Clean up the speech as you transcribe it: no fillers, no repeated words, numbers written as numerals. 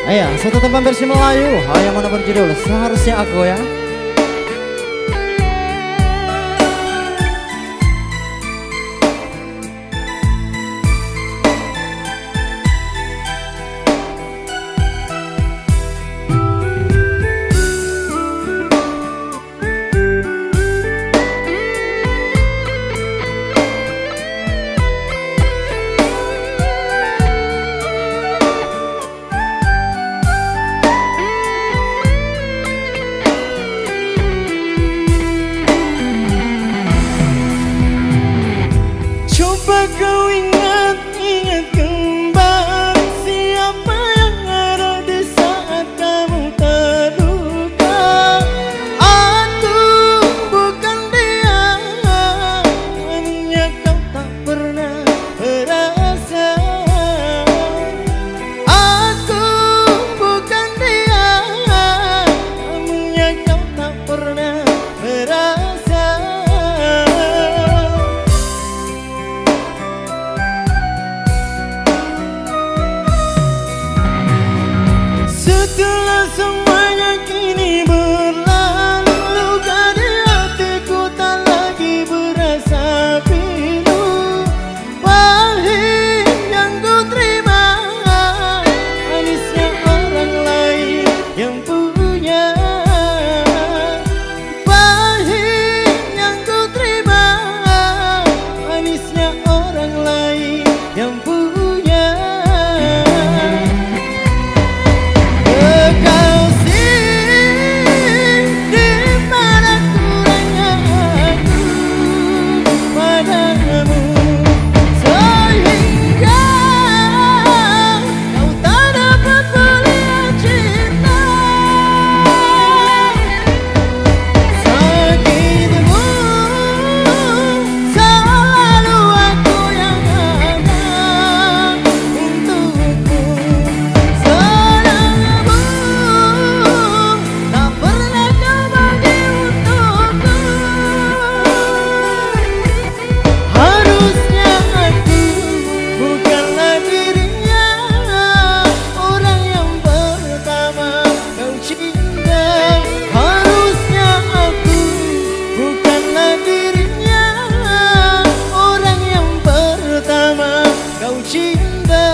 Iya, satu tempat versi Melayu. Hal yang mana berjudul Seharusnya Aku ya. Coba kau ingat kembali siapa yang ada di saat kamu terluka. Aku bukan dia, namanya kau tak pernah merasa. Aku bukan dia, namanya kau tak pernah merasa. Setelah semuanya kini berlalu, luka di hatiku tak lagi berasa pilu. Pahit yang ku terima, manisnya orang lain yang punya. Pahit yang ku terima, manisnya orang lain yang punya. Cinta